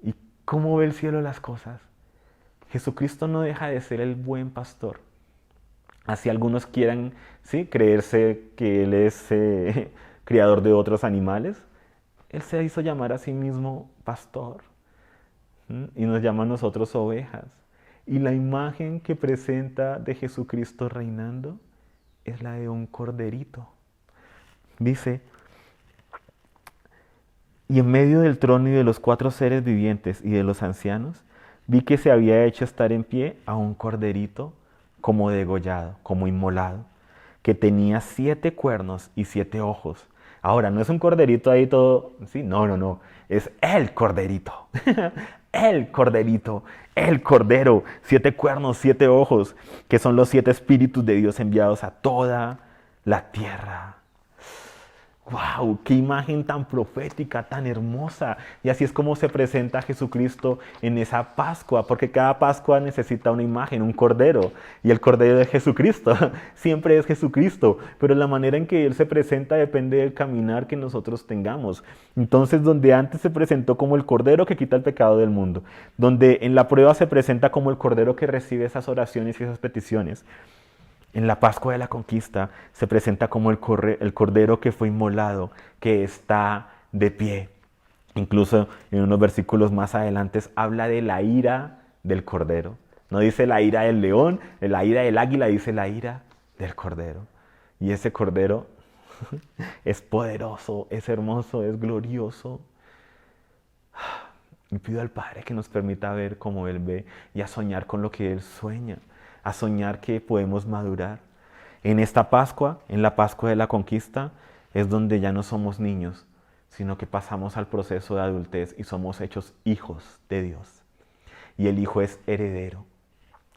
¿Y cómo ve el cielo las cosas? Jesucristo no deja de ser el buen pastor. Así algunos quieran, ¿sí?, creerse que Él es criador de otros animales. Él se hizo llamar a sí mismo pastor. Y nos llama a nosotros ovejas. Y la imagen que presenta de Jesucristo reinando es la de un corderito. Dice, y en medio del trono y de los 4 seres vivientes y de los ancianos, vi que se había hecho estar en pie a un corderito como degollado, como inmolado, que tenía 7 cuernos y 7 ojos. Ahora, no es un corderito ahí todo, sí, no, es el corderito, el corderito, el cordero, 7 cuernos, 7 ojos, que son los 7 espíritus de Dios enviados a toda la tierra. ¡Wow! ¡Qué imagen tan profética, tan hermosa! Y así es como se presenta Jesucristo en esa Pascua, porque cada Pascua necesita una imagen, un cordero. Y el cordero de Jesucristo siempre es Jesucristo, pero la manera en que Él se presenta depende del caminar que nosotros tengamos. Entonces, donde antes se presentó como el cordero que quita el pecado del mundo, donde en la prueba se presenta como el cordero que recibe esas oraciones y esas peticiones, en la Pascua de la Conquista se presenta como el cordero que fue inmolado, que está de pie. Incluso en unos versículos más adelante habla de la ira del cordero. No dice la ira del león, la ira del águila, dice la ira del cordero. Y ese cordero es poderoso, es hermoso, es glorioso. Y pido al Padre que nos permita ver como Él ve y a soñar con lo que Él sueña, a soñar que podemos madurar. En esta Pascua, en la Pascua de la Conquista, es donde ya no somos niños, sino que pasamos al proceso de adultez y somos hechos hijos de Dios. Y el hijo es heredero.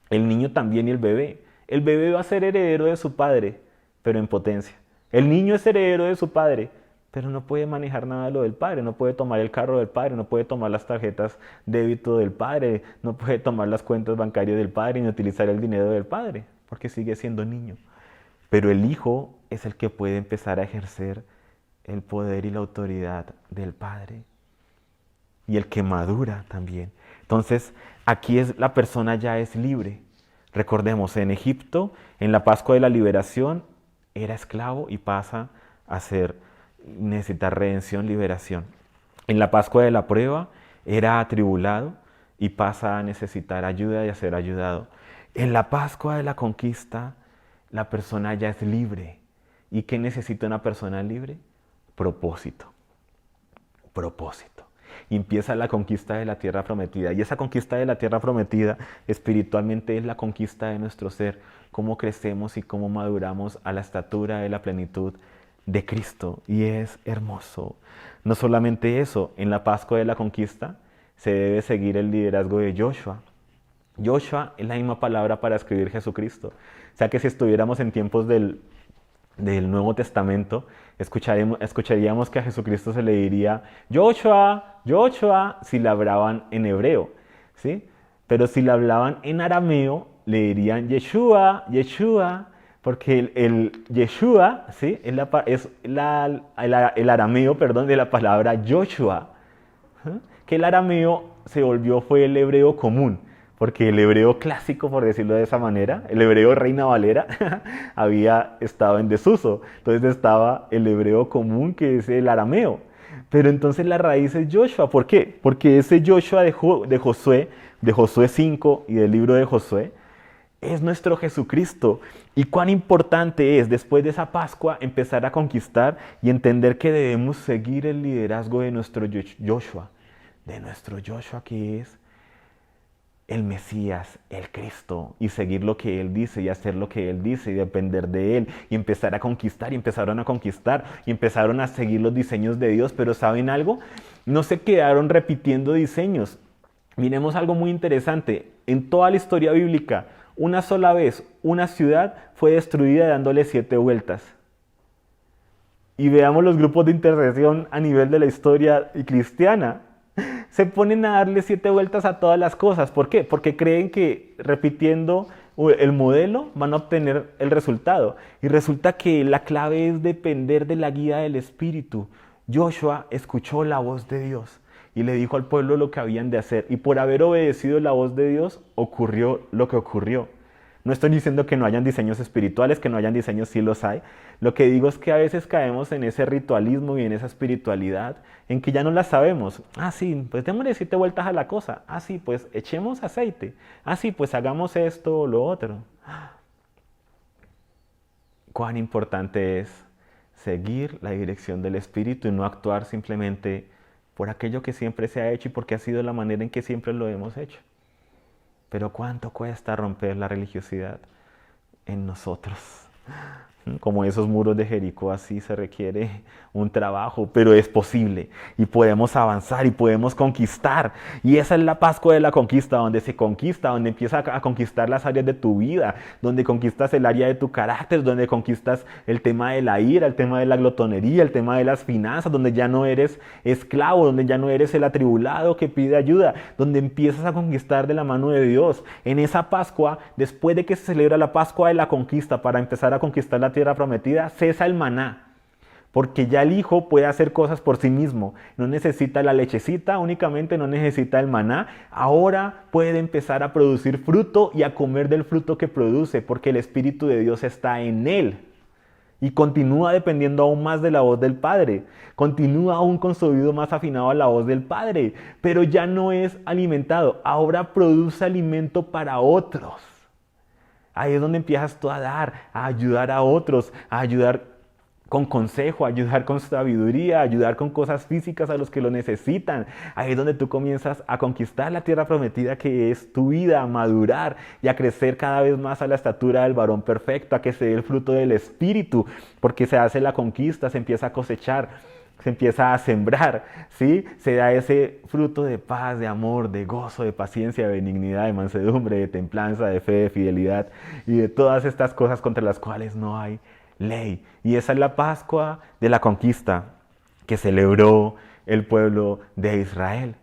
El niño también y el bebé. El bebé va a ser heredero de su padre, pero en potencia. El niño es heredero de su padre, pero no puede manejar nada de lo del padre, no puede tomar el carro del padre, no puede tomar las tarjetas débito del padre, no puede tomar las cuentas bancarias del padre ni utilizar el dinero del padre, porque sigue siendo niño. Pero el hijo es el que puede empezar a ejercer el poder y la autoridad del padre. Y el que madura también. Entonces, aquí la persona ya es libre. Recordemos, en Egipto, en la Pascua de la Liberación, era esclavo y pasa a necesitar redención, liberación. En la Pascua de la Prueba era atribulado y pasa a necesitar ayuda y a ser ayudado. En la Pascua de la Conquista, la persona ya es libre. ¿Y qué necesita una persona libre? Propósito. Propósito. Y empieza la conquista de la tierra prometida. Y esa conquista de la tierra prometida espiritualmente es la conquista de nuestro ser. Cómo crecemos y cómo maduramos a la estatura de la plenitud de Cristo. Y es hermoso. No solamente eso, en la Pascua de la Conquista se debe seguir el liderazgo de Joshua. Joshua es la misma palabra para escribir Jesucristo. O sea que si estuviéramos en tiempos del Nuevo Testamento, escucharíamos que a Jesucristo se le diría Joshua, Joshua, si le hablaban en hebreo, ¿sí? Pero si le hablaban en arameo, le dirían Yeshua, Yeshua, porque el Yeshua, ¿sí?, es el arameo, de la palabra Joshua, que el arameo fue el hebreo común, porque el hebreo clásico, por decirlo de esa manera, el hebreo Reina Valera, había estado en desuso. Entonces estaba el hebreo común, que es el arameo. Pero entonces la raíz es Joshua. ¿Por qué? Porque ese Joshua de Josué 5 y del libro de Josué, es nuestro Jesucristo. Y cuán importante es, después de esa Pascua, empezar a conquistar y entender que debemos seguir el liderazgo de nuestro Joshua. De nuestro Joshua, que es el Mesías, el Cristo, y seguir lo que Él dice y hacer lo que Él dice y depender de Él y empezar a conquistar, y empezaron a conquistar y empezaron a seguir los diseños de Dios. Pero ¿saben algo? No se quedaron repitiendo diseños. Miremos algo muy interesante. En toda la historia bíblica, una sola vez una ciudad fue destruida dándole 7 vueltas. Y veamos los grupos de intercesión a nivel de la historia cristiana. Se ponen a darle 7 vueltas a todas las cosas. ¿Por qué? Porque creen que repitiendo el modelo van a obtener el resultado. Y resulta que la clave es depender de la guía del Espíritu. Joshua escuchó la voz de Dios y le dijo al pueblo lo que habían de hacer. Y por haber obedecido la voz de Dios, ocurrió lo que ocurrió. No estoy diciendo que no hayan diseños espirituales, que no hayan diseños, sí los hay. Lo que digo es que a veces caemos en ese ritualismo y en esa espiritualidad en que ya no la sabemos. Ah, sí, pues démosle 7 vueltas a la cosa. Ah, sí, pues echemos aceite. Ah, sí, pues hagamos esto o lo otro. Cuán importante es seguir la dirección del Espíritu y no actuar simplemente por aquello que siempre se ha hecho y porque ha sido la manera en que siempre lo hemos hecho. Pero cuánto cuesta romper la religiosidad en nosotros. Como esos muros de Jericó, así se requiere un trabajo, pero es posible y podemos avanzar y podemos conquistar. Y esa es la Pascua de la conquista, donde se conquista, donde empiezas a conquistar las áreas de tu vida, donde conquistas el área de tu carácter, donde conquistas el tema de la ira, el tema de la glotonería, el tema de las finanzas, donde ya no eres esclavo, donde ya no eres el atribulado que pide ayuda, donde empiezas a conquistar de la mano de Dios. En esa Pascua, después de que se celebra la Pascua de la conquista para empezar a conquistar la tierra prometida, cesa el maná, porque ya el hijo puede hacer cosas por sí mismo, no necesita la lechecita únicamente, no necesita el maná, ahora puede empezar a producir fruto y a comer del fruto que produce, porque el Espíritu de Dios está en él. Y continúa dependiendo aún más de la voz del Padre. Continúa aún con su oído más afinado a la voz del Padre. Pero ya no es alimentado. Ahora produce alimento para otros. Ahí es donde empiezas tú a dar, a ayudar a otros, a ayudar con consejo, a ayudar con sabiduría, a ayudar con cosas físicas a los que lo necesitan. Ahí es donde tú comienzas a conquistar la tierra prometida que es tu vida, a madurar y a crecer cada vez más a la estatura del varón perfecto, a que se dé el fruto del Espíritu, porque se hace la conquista, se empieza a cosechar, se empieza a sembrar, ¿sí? Se da ese fruto de paz, de amor, de gozo, de paciencia, de benignidad, de mansedumbre, de templanza, de fe, de fidelidad y de todas estas cosas contra las cuales no hay ley. Y esa es la Pascua de la conquista que celebró el pueblo de Israel.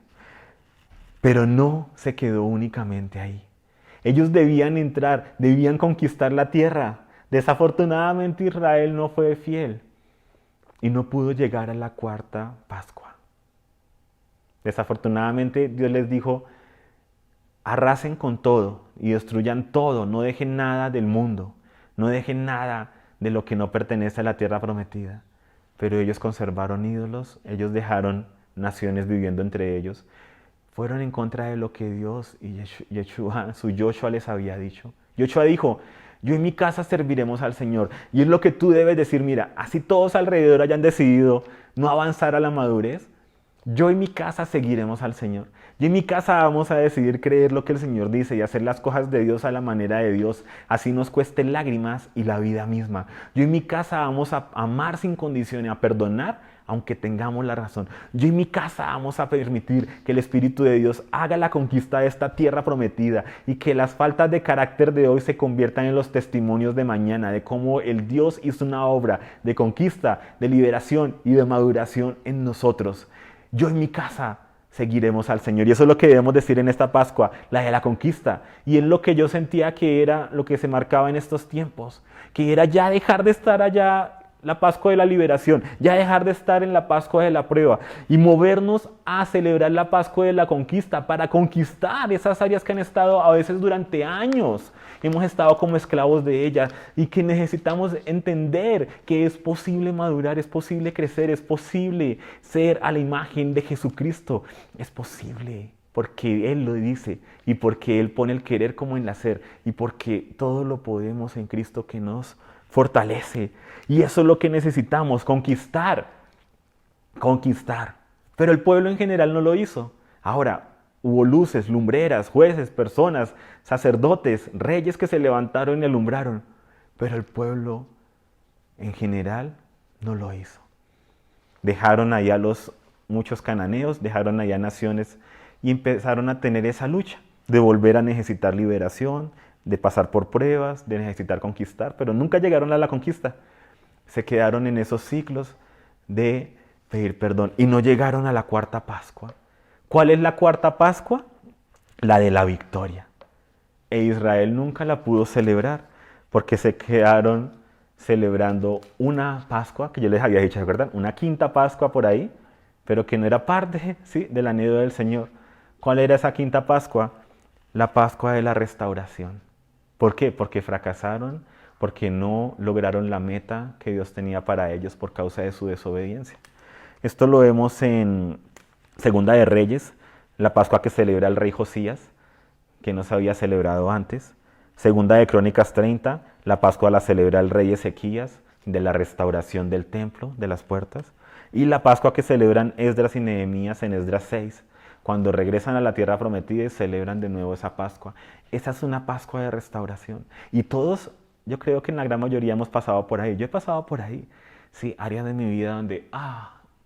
Pero no se quedó únicamente ahí. Ellos debían entrar, debían conquistar la tierra. Desafortunadamente Israel no fue fiel y no pudo llegar a la cuarta Pascua. Desafortunadamente Dios les dijo, arrasen con todo y destruyan todo, no dejen nada del mundo, no dejen nada de lo que no pertenece a la tierra prometida. Pero ellos conservaron ídolos, ellos dejaron naciones viviendo entre ellos, fueron en contra de lo que Dios y Yeshua, su Joshua les había dicho. Joshua dijo, yo en mi casa serviremos al Señor. Y es lo que tú debes decir, mira, así todos alrededor hayan decidido no avanzar a la madurez, yo en mi casa seguiremos al Señor. Yo en mi casa vamos a decidir creer lo que el Señor dice y hacer las cosas de Dios a la manera de Dios, así nos cueste lágrimas y la vida misma. Yo en mi casa vamos a amar sin condiciones, a perdonar aunque tengamos la razón. Yo en mi casa vamos a permitir que el Espíritu de Dios haga la conquista de esta tierra prometida y que las faltas de carácter de hoy se conviertan en los testimonios de mañana, de cómo el Dios hizo una obra de conquista, de liberación y de maduración en nosotros. Yo en mi casa seguiremos al Señor. Y eso es lo que debemos decir en esta Pascua, la de la conquista. Y es lo que yo sentía que era lo que se marcaba en estos tiempos, que era ya dejar de estar allá la Pascua de la liberación, ya dejar de estar en la Pascua de la prueba y movernos a celebrar la Pascua de la conquista para conquistar esas áreas que han estado a veces durante años. Hemos estado como esclavos de ellas y que necesitamos entender que es posible madurar, es posible crecer, es posible ser a la imagen de Jesucristo. Es posible porque Él lo dice y porque Él pone el querer como en el hacer y porque todo lo podemos en Cristo que nos fortalece. Y eso es lo que necesitamos, conquistar. Pero el pueblo en general no lo hizo. Ahora, hubo luces, lumbreras, jueces, personas, sacerdotes, reyes que se levantaron y alumbraron. Pero el pueblo en general no lo hizo. Dejaron allá los muchos cananeos, dejaron allá naciones y empezaron a tener esa lucha de volver a necesitar liberación, de pasar por pruebas, de necesitar conquistar, pero nunca llegaron a la conquista. Se quedaron en esos ciclos de pedir perdón y no llegaron a la cuarta Pascua. ¿Cuál es la cuarta Pascua? La de la victoria. E Israel nunca la pudo celebrar porque se quedaron celebrando una Pascua, que yo les había dicho, ¿verdad? Una quinta Pascua por ahí, pero que no era parte, ¿sí?, del anhelo del Señor. ¿Cuál era esa quinta Pascua? La Pascua de la restauración. ¿Por qué? Porque fracasaron, porque no lograron la meta que Dios tenía para ellos por causa de su desobediencia. Esto lo vemos en Segunda de Reyes, la Pascua que celebra el rey Josías, que no se había celebrado antes. Segunda de Crónicas 30, la Pascua la celebra el rey Ezequías, de la restauración del templo, de las puertas. Y la Pascua que celebran Esdras y Nehemías en Esdras 6, cuando regresan a la tierra prometida y celebran de nuevo esa Pascua. Esa es una Pascua de restauración. Y todos, yo creo que en la gran mayoría hemos pasado por ahí. Yo he pasado por ahí. Sí, áreas de mi vida donde,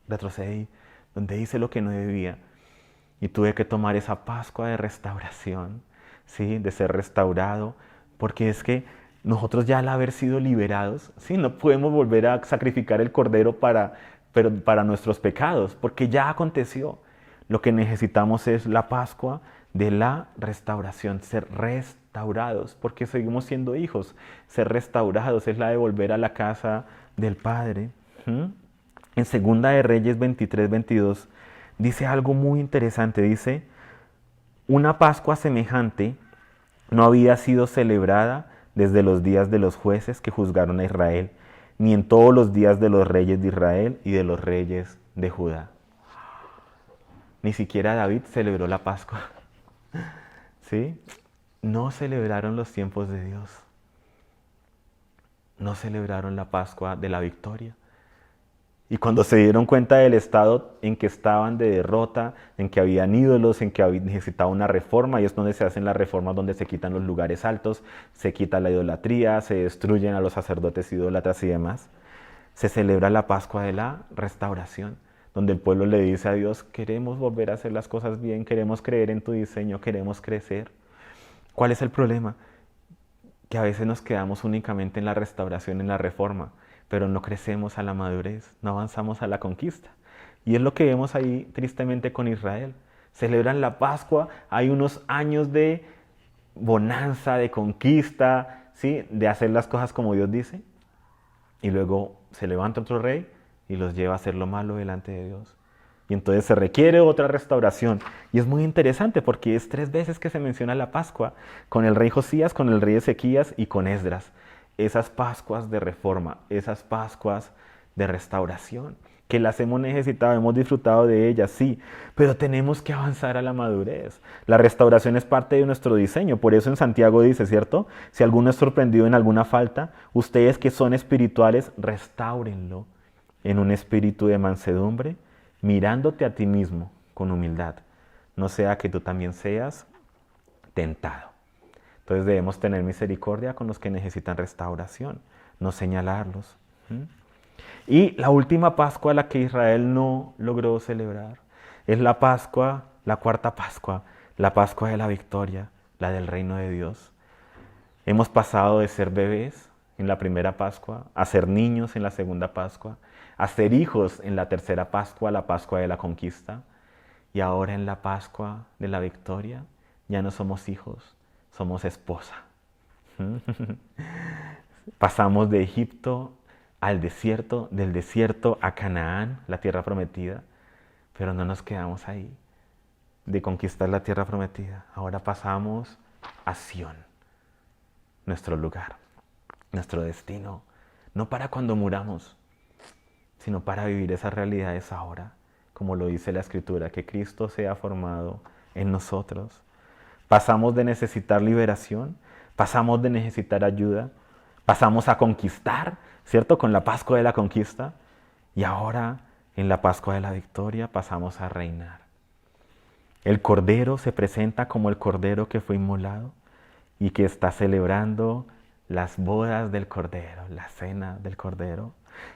retrocedí, donde hice lo que no debía. Y tuve que tomar esa Pascua de restauración, ¿sí?, de ser restaurado, porque es que nosotros ya al haber sido liberados, ¿sí?, no podemos volver a sacrificar el cordero para nuestros pecados, porque ya aconteció. Lo que necesitamos es la Pascua de la restauración, ser restaurados, porque seguimos siendo hijos. Ser restaurados es la de volver a la casa del Padre. En Segunda de Reyes 23-22 dice algo muy interesante. Dice, una Pascua semejante no había sido celebrada desde los días de los jueces que juzgaron a Israel, ni en todos los días de los reyes de Israel y de los reyes de Judá. Ni siquiera David celebró la Pascua. ¿Sí? No celebraron los tiempos de Dios. No celebraron la Pascua de la victoria. Y cuando se dieron cuenta del estado en que estaban de derrota, en que habían ídolos, en que necesitaba una reforma, y es donde se hacen las reformas, donde se quitan los lugares altos, se quita la idolatría, se destruyen a los sacerdotes idólatras y demás, se celebra la Pascua de la restauración, donde el pueblo le dice a Dios, queremos volver a hacer las cosas bien, queremos creer en tu diseño, queremos crecer. ¿Cuál es el problema? Que a veces nos quedamos únicamente en la restauración, en la reforma, pero no crecemos a la madurez, no avanzamos a la conquista. Y es lo que vemos ahí tristemente con Israel. Celebran la Pascua, hay unos años de bonanza, de conquista, ¿sí?, de hacer las cosas como Dios dice, y luego se levanta otro rey y los lleva a hacer lo malo delante de Dios. Y entonces se requiere otra restauración. Y es muy interesante porque es 3 veces que se menciona la Pascua, con el rey Josías, con el rey Ezequías y con Esdras. Esas Pascuas de reforma, esas Pascuas de restauración, que las hemos necesitado, hemos disfrutado de ellas, sí, pero tenemos que avanzar a la madurez. La restauración es parte de nuestro diseño, por eso en Santiago dice, ¿cierto? Si alguno es sorprendido en alguna falta, ustedes que son espirituales, restáurenlo en un espíritu de mansedumbre, mirándote a ti mismo con humildad, no sea que tú también seas tentado. Entonces debemos tener misericordia con los que necesitan restauración, no señalarlos. Y la última Pascua a la que Israel no logró celebrar es la Pascua, la cuarta Pascua, la Pascua de la victoria, la del reino de Dios. Hemos pasado de ser bebés en la primera Pascua, a ser niños en la segunda Pascua, a ser hijos en la tercera Pascua, la Pascua de la conquista, y ahora en la Pascua de la victoria ya no somos hijos, somos esposa. Pasamos de Egipto al desierto, del desierto a Canaán, la tierra prometida, pero no nos quedamos ahí de conquistar la tierra prometida. Ahora pasamos a Sión, nuestro lugar, nuestro destino, no para cuando muramos, sino para vivir esas realidades ahora, como lo dice la Escritura, que Cristo sea formado en nosotros. Pasamos de necesitar liberación, pasamos de necesitar ayuda, pasamos a conquistar, ¿cierto? Con la Pascua de la conquista, y ahora en la Pascua de la victoria pasamos a reinar. El Cordero se presenta como el Cordero que fue inmolado y que está celebrando las bodas del Cordero, la cena del Cordero.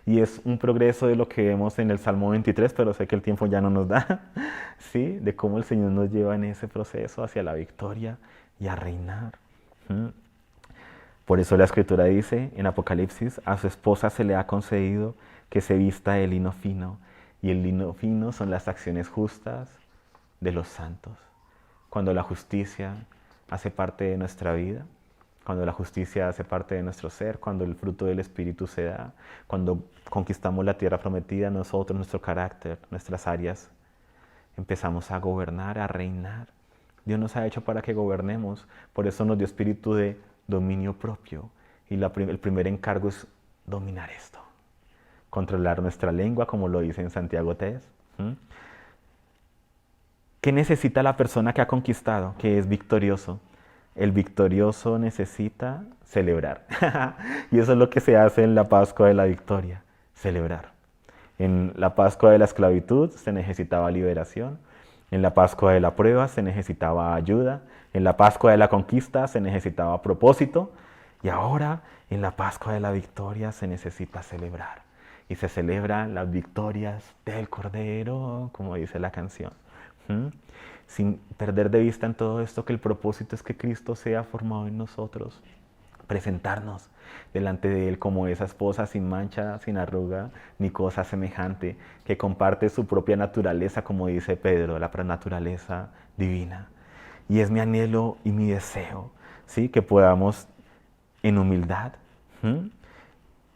Y es un progreso de lo que vemos en el Salmo 23, pero sé que el tiempo ya no nos da, ¿sí? De cómo el Señor nos lleva en ese proceso hacia la victoria y a reinar. ¿Mm? Por eso la Escritura dice en Apocalipsis, a su esposa se le ha concedido que se vista de lino fino, y el lino fino son las acciones justas de los santos. Cuando la justicia hace parte de nuestra vida, cuando la justicia hace parte de nuestro ser, cuando el fruto del Espíritu se da, cuando conquistamos la tierra prometida, nosotros, nuestro carácter, nuestras áreas, empezamos a gobernar, a reinar. Dios nos ha hecho para que gobernemos, por eso nos dio espíritu de dominio propio. Y el primer encargo es dominar esto, controlar nuestra lengua, como lo dice en Santiago 3. ¿Qué necesita la persona que ha conquistado, que es victorioso? El victorioso necesita celebrar. Y eso es lo que se hace en la Pascua de la Victoria, celebrar. En la Pascua de la esclavitud se necesitaba liberación. En la Pascua de la prueba se necesitaba ayuda. En la Pascua de la conquista se necesitaba propósito. Y ahora en la Pascua de la victoria se necesita celebrar. Y se celebran las victorias del Cordero, como dice la canción. Sin perder de vista en todo esto que el propósito es que Cristo sea formado en nosotros. Presentarnos delante de Él como esa esposa sin mancha, sin arruga, ni cosa semejante, que comparte su propia naturaleza, como dice Pedro, la naturaleza divina. Y es mi anhelo y mi deseo, ¿sí? Que podamos en humildad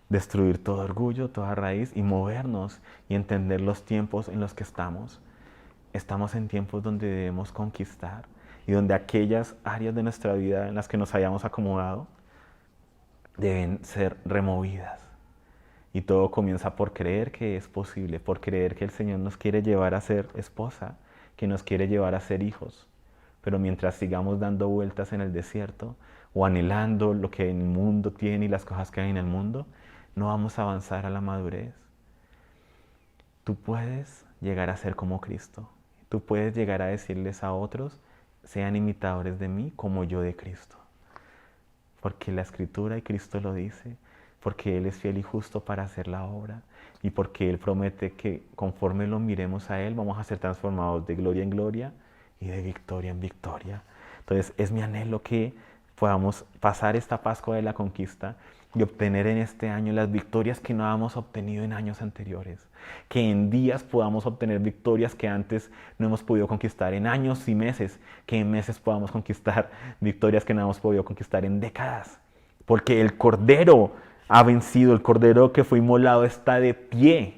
destruir todo orgullo, toda raíz y movernos y entender los tiempos en los que estamos. Estamos en tiempos donde debemos conquistar y donde aquellas áreas de nuestra vida en las que nos hayamos acomodado deben ser removidas. Y todo comienza por creer que es posible, por creer que el Señor nos quiere llevar a ser esposa, que nos quiere llevar a ser hijos. Pero mientras sigamos dando vueltas en el desierto o anhelando lo que el mundo tiene y las cosas que hay en el mundo, no vamos a avanzar a la madurez. Tú puedes llegar a ser como Cristo. Tú puedes llegar a decirles a otros, sean imitadores de mí como yo de Cristo. Porque la Escritura y Cristo lo dice, porque Él es fiel y justo para hacer la obra y porque Él promete que conforme lo miremos a Él vamos a ser transformados de gloria en gloria y de victoria en victoria. Entonces es mi anhelo que podamos pasar esta Pascua de la conquista y obtener en este año las victorias que no hemos obtenido en años anteriores. Que en días podamos obtener victorias que antes no hemos podido conquistar en años y meses. Que en meses podamos conquistar victorias que no hemos podido conquistar en décadas. Porque el Cordero ha vencido, el Cordero que fue inmolado está de pie.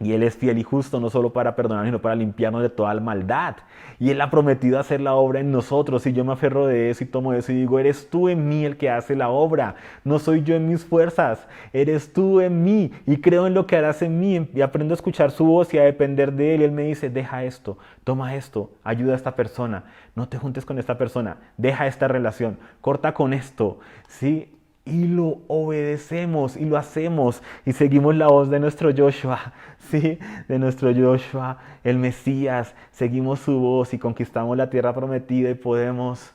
Y Él es fiel y justo no solo para perdonar, sino para limpiarnos de toda maldad. Y Él ha prometido hacer la obra en nosotros. Y yo me aferro de eso y tomo eso y digo, eres tú en mí el que hace la obra. No soy yo en mis fuerzas. Eres tú en mí. Y creo en lo que harás en mí. Y aprendo a escuchar su voz y a depender de Él. Y Él me dice, deja esto, toma esto, ayuda a esta persona. No te juntes con esta persona. Deja esta relación. Corta con esto. ¿Sí? Y lo obedecemos y lo hacemos y seguimos la voz de nuestro Joshua, ¿sí? De nuestro Joshua, el Mesías. Seguimos su voz y conquistamos la tierra prometida y podemos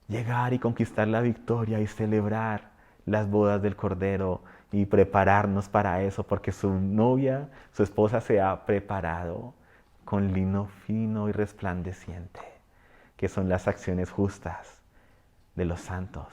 llegar y conquistar la victoria y celebrar las bodas del Cordero y prepararnos para eso porque su novia, su esposa se ha preparado con lino fino y resplandeciente, que son las acciones justas de los santos.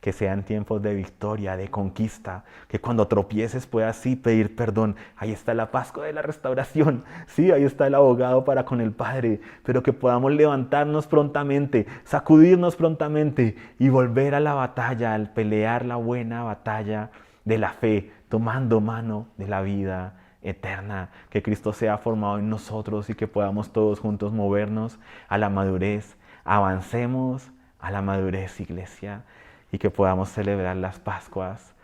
Que sean tiempos de victoria, de conquista, que cuando tropieces puedas sí pedir perdón. Ahí está la Pascua de la restauración, sí, ahí está el abogado para con el Padre, pero que podamos levantarnos prontamente, sacudirnos prontamente y volver a la batalla, al pelear la buena batalla de la fe, tomando mano de la vida eterna, que Cristo sea formado en nosotros y que podamos todos juntos movernos a la madurez. Avancemos a la madurez, iglesia, y que podamos celebrar las Pascuas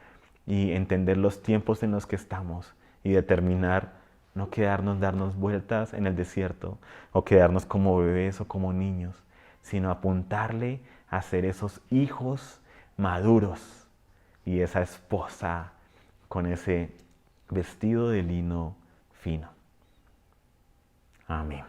y entender los tiempos en los que estamos y determinar no quedarnos, darnos vueltas en el desierto o quedarnos como bebés o como niños, sino apuntarle a ser esos hijos maduros y esa esposa con ese vestido de lino fino. Amén.